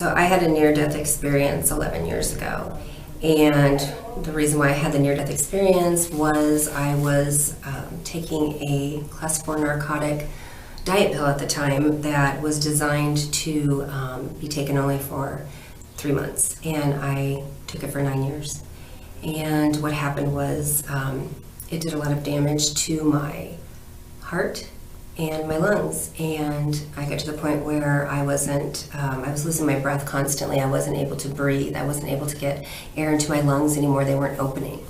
So I had a near-death experience 11 years ago, and the reason why I had the near-death experience was I was taking a class 4 narcotic diet pill at the time that was designed to be taken only for 3 months, and I took it for 9 years. And what happened was it did a lot of damage to my heart and my lungs, and I got to the point where I was losing my breath constantly. I wasn't able to breathe. I wasn't able to get air into my lungs anymore. They weren't opening,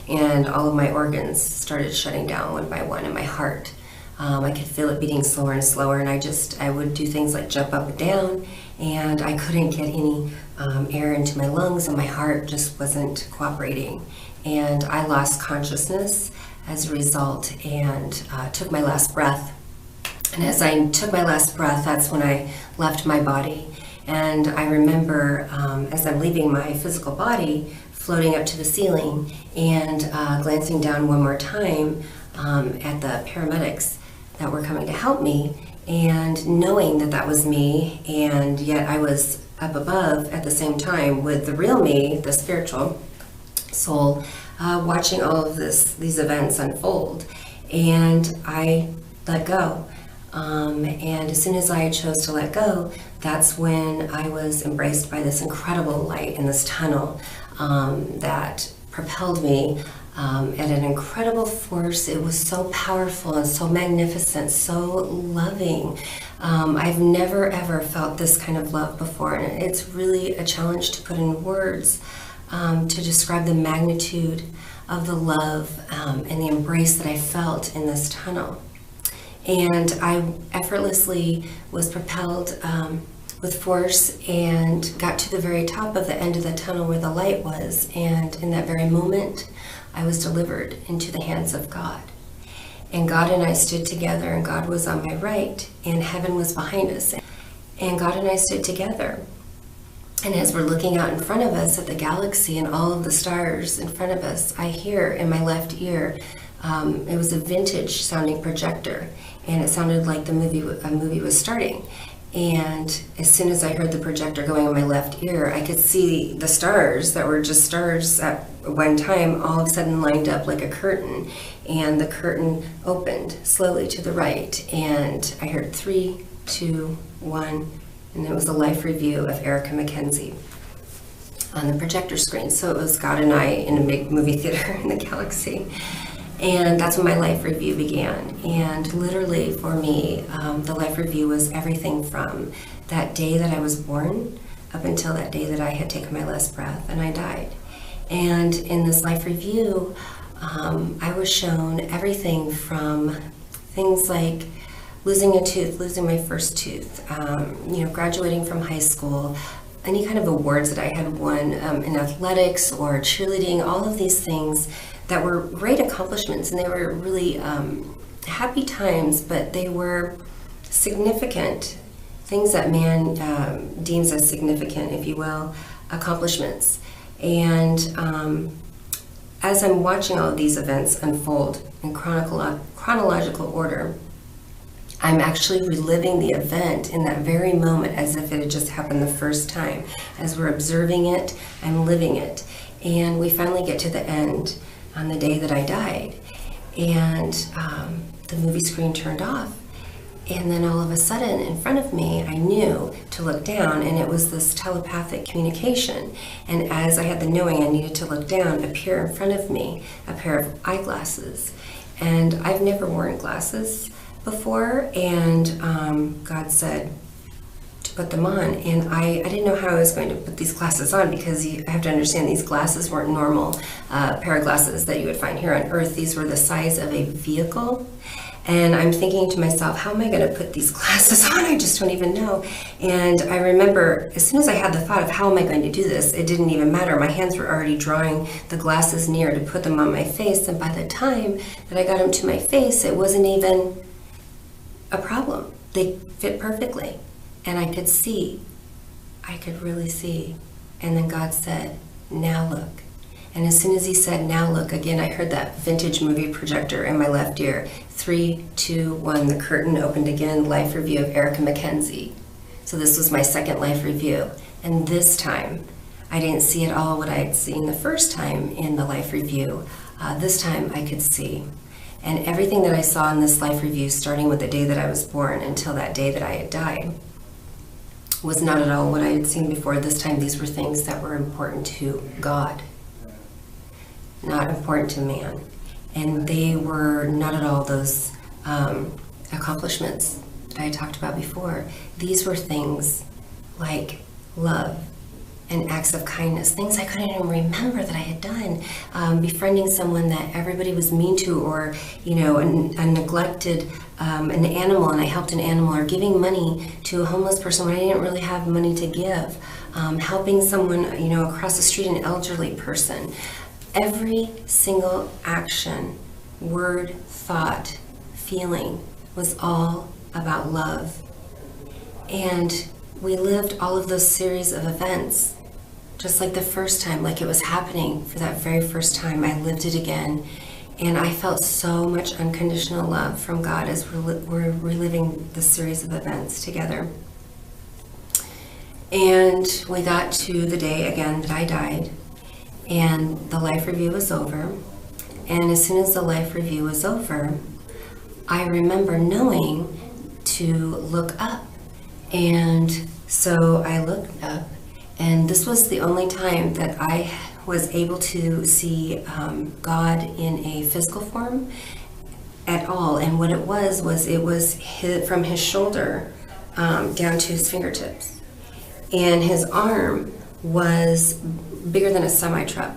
and all of my organs started shutting down one by one, and my heart, I could feel it beating slower and slower, and I would do things like jump up and down, and I couldn't get any air into my lungs, and my heart just wasn't cooperating, and I lost consciousness as a result, and took my last breath. And as I took my last breath, that's when I left my body. And I remember as I'm leaving my physical body, floating up to the ceiling and glancing down one more time at the paramedics that were coming to help me, and knowing that that was me, and yet I was up above at the same time with the real me, the spiritual soul, watching all of these events unfold. And I let go. And as soon as I chose to let go, that's when I was embraced by this incredible light in this tunnel that propelled me at an incredible force. It was so powerful and so magnificent, so loving. I've never ever felt this kind of love before, and it's really a challenge to put in words to describe the magnitude of the love and the embrace that I felt in this tunnel. And I effortlessly was propelled with force and got to the very top of the end of the tunnel where the light was, and in that very moment I was delivered into the hands of God. And God and I stood together, and God was on my right and heaven was behind us, and God and I stood together. And as we're looking out in front of us at the galaxy and all of the stars in front of us, I hear in my left ear, it was a vintage sounding projector, and it sounded like a movie was starting. And as soon as I heard the projector going in my left ear, I could see the stars that were just stars at one time all of a sudden lined up like a curtain, and the curtain opened slowly to the right, and I heard 3, 2, 1, and it was a life review of Erica McKenzie on the projector screen. So it was God and I in a big movie theater in the galaxy. And that's when my life review began. And literally for me, the life review was everything from that day that I was born up until that day that I had taken my last breath and I died. And in this life review, I was shown everything from things like losing a tooth, losing my first tooth, graduating from high school, any kind of awards that I had won in athletics or cheerleading, all of these things that were great accomplishments, and they were really happy times, but they were significant things that man deems as significant, if you will, accomplishments. And as I'm watching all of these events unfold in chronological order, I'm actually reliving the event in that very moment as if it had just happened the first time. As we're observing it, I'm living it. And we finally get to the end on the day that I died, and the movie screen turned off, and then all of a sudden in front of me I knew to look down, and it was this telepathic communication, and as I had the knowing I needed to look down, appear in front of me a pair of eyeglasses. And I've never worn glasses before, and God said to put them on, and I didn't know how I was going to put these glasses on, because you have to understand these glasses weren't normal pair of glasses that you would find here on Earth. These were the size of a vehicle, and I'm thinking to myself, how am I going to put these glasses on? I just don't even know. And I remember as soon as I had the thought of how am I going to do this, it didn't even matter. My hands were already drawing the glasses near to put them on my face, and by the time that I got them to my face, it wasn't even a problem. They fit perfectly. And I could see, I could really see. And then God said, now look. And as soon as he said, now look, again, I heard that vintage movie projector in my left ear. 3, 2, 1, the curtain opened again, life review of Erica McKenzie. So this was my second life review. And this time, I didn't see at all what I had seen the first time in the life review. This time I could see. And everything that I saw in this life review, starting with the day that I was born until that day that I had died, was not at all what I had seen before. This time these were things that were important to God, not important to man. And they were not at all those accomplishments that I talked about before. These were things like love and acts of kindness, things I couldn't even remember that I had done. Befriending someone that everybody was mean to, or a neglected an animal, and I helped an animal, or giving money to a homeless person when I didn't really have money to give, helping someone across the street, an elderly person. Every single action, word, thought, feeling was all about love. And we lived all of those series of events just like the first time, like it was happening for that very first time. I lived it again, and I felt so much unconditional love from God as we're reliving this series of events together. And we got to the day again that I died, and the life review was over. And as soon as the life review was over, I remember knowing to look up. And so I looked up, and this was the only time that I was able to see God in a physical form at all. And what it was from his shoulder down to his fingertips. And his arm was bigger than a semi-truck.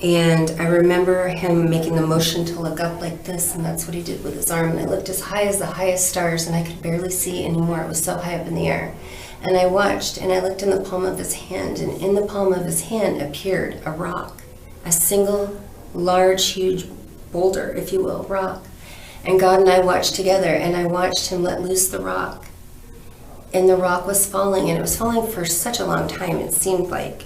And I remember him making the motion to look up like this, and that's what he did with his arm. And I looked as high as the highest stars, and I could barely see anymore. It was so high up in the air. And I watched, and I looked in the palm of his hand, and in the palm of his hand appeared a rock, a single, large, huge boulder, if you will, rock. And God and I watched together, and I watched him let loose the rock. And the rock was falling, and it was falling for such a long time. It seemed like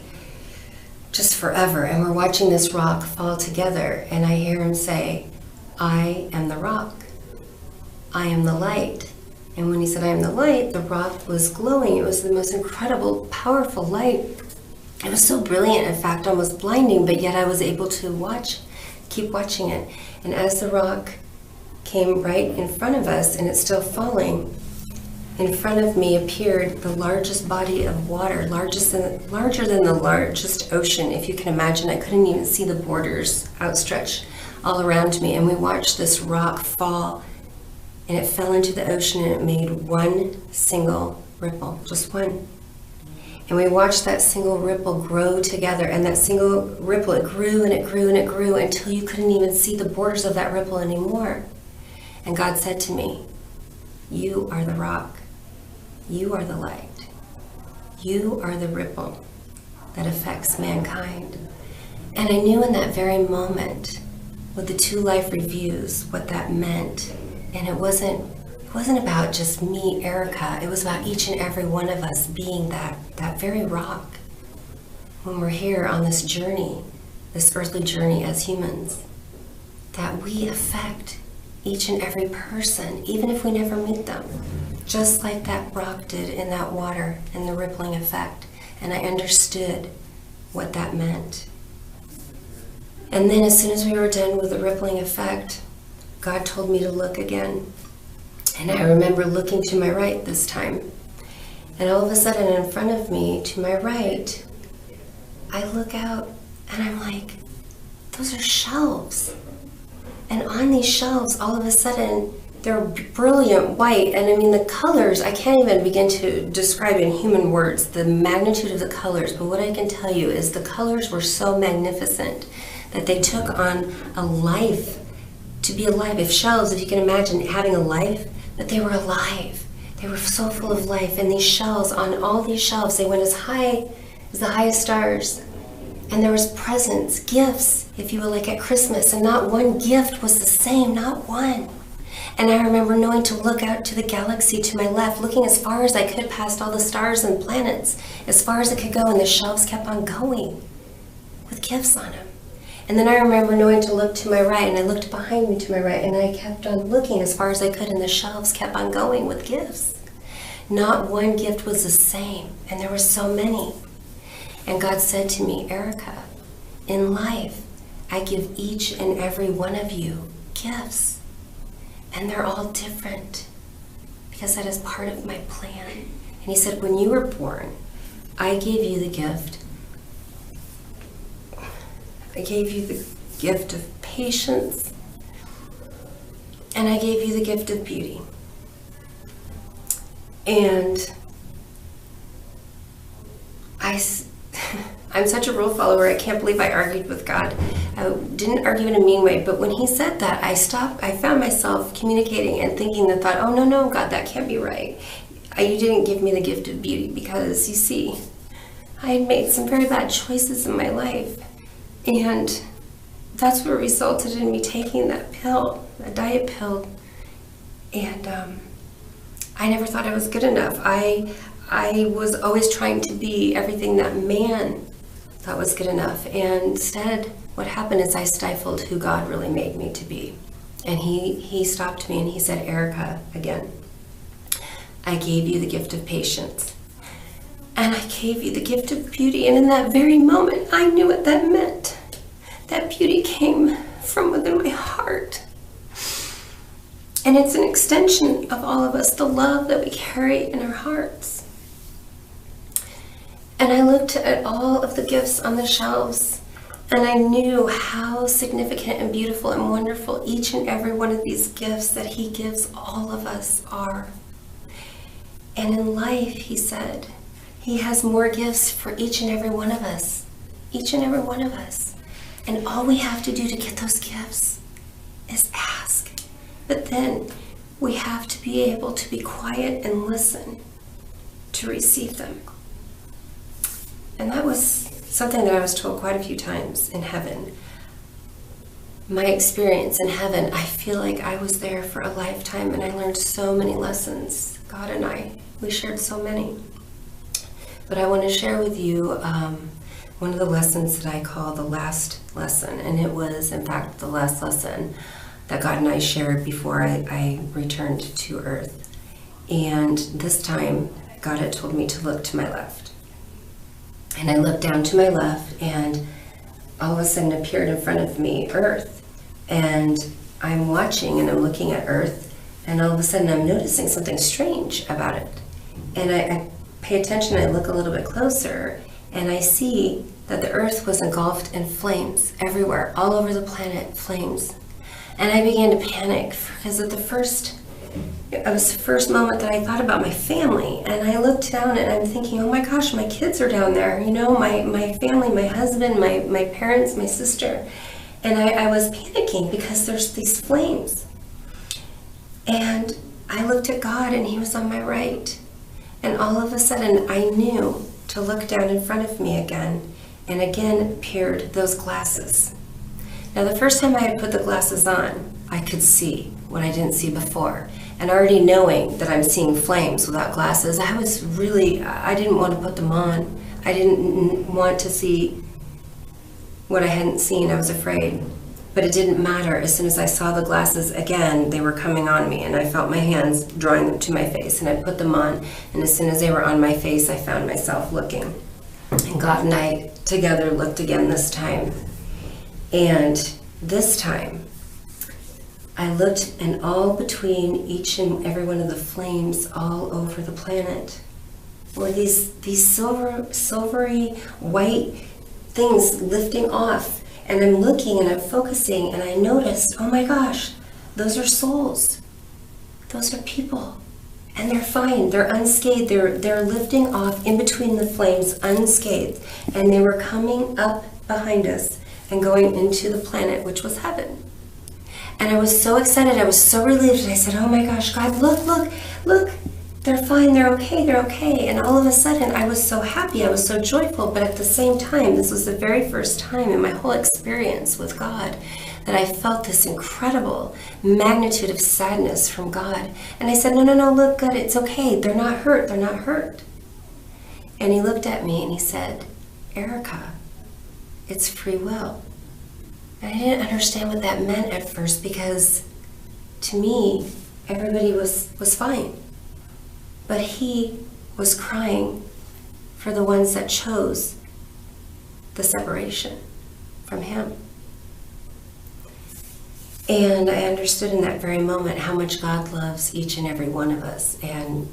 just forever. And we're watching this rock fall together, and I hear him say, "I am the rock. I am the light." And when he said, "I am the light," the rock was glowing. It was the most incredible, powerful light. It was so brilliant, in fact, almost blinding, but yet I was able to keep watching it. And as the rock came right in front of us, and it's still falling, in front of me appeared the largest body of water, larger than the largest ocean, if you can imagine. I couldn't even see the borders outstretched all around me. And we watched this rock fall, and it fell into the ocean, and it made one single ripple, just one. And we watched that single ripple grow together, and that single ripple, it grew and it grew and it grew until you couldn't even see the borders of that ripple anymore. And God said to me, "You are the rock. You are the light. You are the ripple that affects mankind." And I knew in that very moment, with the 2 life reviews, what that meant. And it wasn't about just me, Erica. It was about each and every one of us being that very rock when we're here on this journey, this earthly journey as humans, that we affect each and every person, even if we never meet them, just like that rock did in that water and the rippling effect. And I understood what that meant. And then as soon as we were done with the rippling effect, God told me to look again. And I remember looking to my right this time. And all of a sudden in front of me, to my right, I look out and I'm like, those are shelves. And on these shelves, all of a sudden, they're brilliant white. And I mean, the colors, I can't even begin to describe in human words the magnitude of the colors. But what I can tell you is the colors were so magnificent that they took on a life. To be alive, if you can imagine having a life, but they were alive. They were so full of life. And these shells, on all these shelves, they went as high as the highest stars. And there was presents, gifts, if you will, like at Christmas. And not one gift was the same, not one. And I remember knowing to look out to the galaxy to my left, looking as far as I could past all the stars and planets, as far as it could go. And the shelves kept on going with gifts on them. And then I remember knowing to look to my right, and I looked behind me to my right, and I kept on looking as far as I could, and the shelves kept on going with gifts. Not one gift was the same, and there were so many. And God said to me, Erica, in life, I give each and every one of you gifts, and they're all different, because that is part of my plan. And he said, when you were born, I gave you the gift. I gave you the gift of patience, and I gave you the gift of beauty. And I'm such a rule follower, I can't believe I argued with God. I didn't argue in a mean way, but when he said that, I found myself communicating and thinking the thought, oh, no, God, that can't be right. You didn't give me the gift of beauty because, you see, I had made some very bad choices in my life. And that's what resulted in me taking that pill, a diet pill. And I never thought I was good enough. I was always trying to be everything that man thought was good enough. And instead, what happened is I stifled who God really made me to be. And he stopped me and he said, Erica, again, I gave you the gift of patience. And I gave you the gift of beauty. And in that very moment, I knew what that meant. That beauty came from within my heart. And it's an extension of all of us, the love that we carry in our hearts. And I looked at all of the gifts on the shelves, and I knew how significant and beautiful and wonderful each and every one of these gifts that he gives all of us are. And in life, he said, he has more gifts for each and every one of us. Each and every one of us. And all we have to do to get those gifts is ask. But then we have to be able to be quiet and listen to receive them. And that was something that I was told quite a few times in heaven. My experience in heaven, I feel like I was there for a lifetime and I learned so many lessons. God and I, we shared so many. But I want to share with you one of the lessons that I call the last lesson. And it was, in fact, the last lesson that God and I shared before I returned to earth. And this time, God had told me to look to my left. And I looked down to my left, and all of a sudden appeared in front of me earth. And I'm watching and I'm looking at earth, and all of a sudden I'm noticing something strange about it. And I pay attention, I look a little bit closer, and I see that the earth was engulfed in flames everywhere, all over the planet, flames. And I began to panic because it was the first moment that I thought about my family. And I looked down and I'm thinking, oh my gosh, my kids are down there, you know, my family, my husband, my parents, my sister. And I was panicking because there's these flames. And I looked at God and he was on my right. And all of a sudden I knew to look down in front of me again. And again appeared those glasses. Now the first time I had put the glasses on, I could see what I didn't see before. And already knowing that I'm seeing flames without glasses, I didn't want to put them on. I didn't want to see what I hadn't seen. I was afraid. But it didn't matter. As soon as I saw the glasses again, they were coming on me, and I felt my hands drawing them to my face, and I put them on. And as soon as they were on my face, I found myself looking. And God and I together looked again this time. And this time, I looked, and all between each and every one of the flames all over the planet were these silvery white things lifting off. And I'm looking and I'm focusing, and I noticed, oh my gosh, those are souls. Those are people. And they're fine. They're unscathed. They're lifting off in between the flames unscathed. And they were coming up behind us and going into the planet, which was heaven. And I was so excited. I was so relieved. And I said, oh my gosh, God, look. They're fine. They're okay. And all of a sudden, I was so happy. I was so joyful. But at the same time, this was the very first time in my whole experience with God that I felt this incredible magnitude of sadness from God. And I said, no, look, God, it's okay. They're not hurt. And he looked at me and he said, Erica, it's free will. And I didn't understand what that meant at first, because to me, everybody was fine. But he was crying for the ones that chose the separation from him. And I understood in that very moment how much God loves each and every one of us and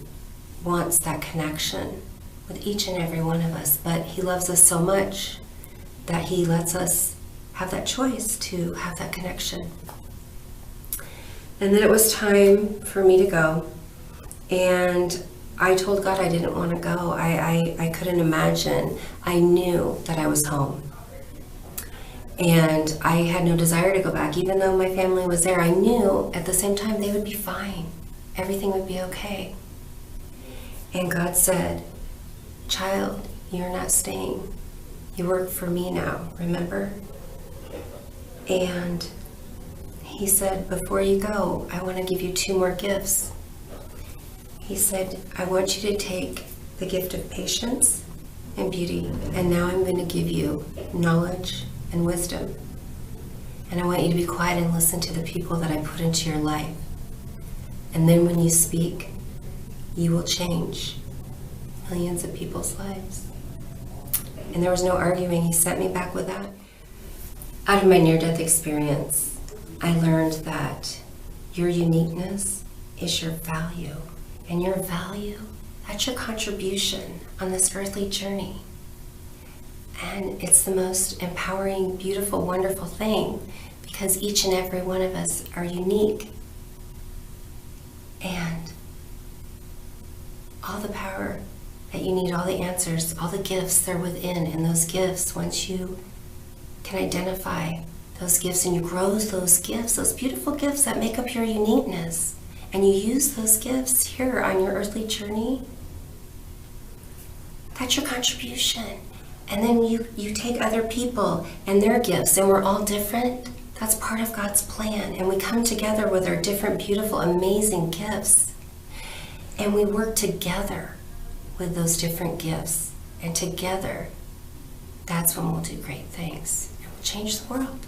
wants that connection with each and every one of us. But he loves us so much that he lets us have that choice to have that connection. And then it was time for me to go. And I told God I didn't want to go. I couldn't imagine. I knew that I was home. And I had no desire to go back. Even though my family was there, I knew at the same time they would be fine. Everything would be okay. And God said, "Child, you're not staying. You work for me now, remember?" And he said, "Before you go, I want to give you 2 more gifts." He said, "I want you to take the gift of patience and beauty, and now I'm going to give you knowledge and wisdom. And I want you to be quiet and listen to the people that I put into your life. And then when you speak, you will change millions of people's lives." And there was no arguing. He sent me back with that. Out of my near-death experience, I learned that your uniqueness is your value. And your value, that's your contribution on this earthly journey. And it's the most empowering, beautiful, wonderful thing, because each and every one of us are unique. And all the power that you need, all the answers, all the gifts, they're within. And those gifts, once you can identify those gifts and you grow those gifts, those beautiful gifts that make up your uniqueness, and you use those gifts here on your earthly journey, that's your contribution. And then you take other people and their gifts, and we're all different. That's part of God's plan. And we come together with our different, beautiful, amazing gifts. And we work together with those different gifts. And together, that's when we'll do great things. And we'll change the world.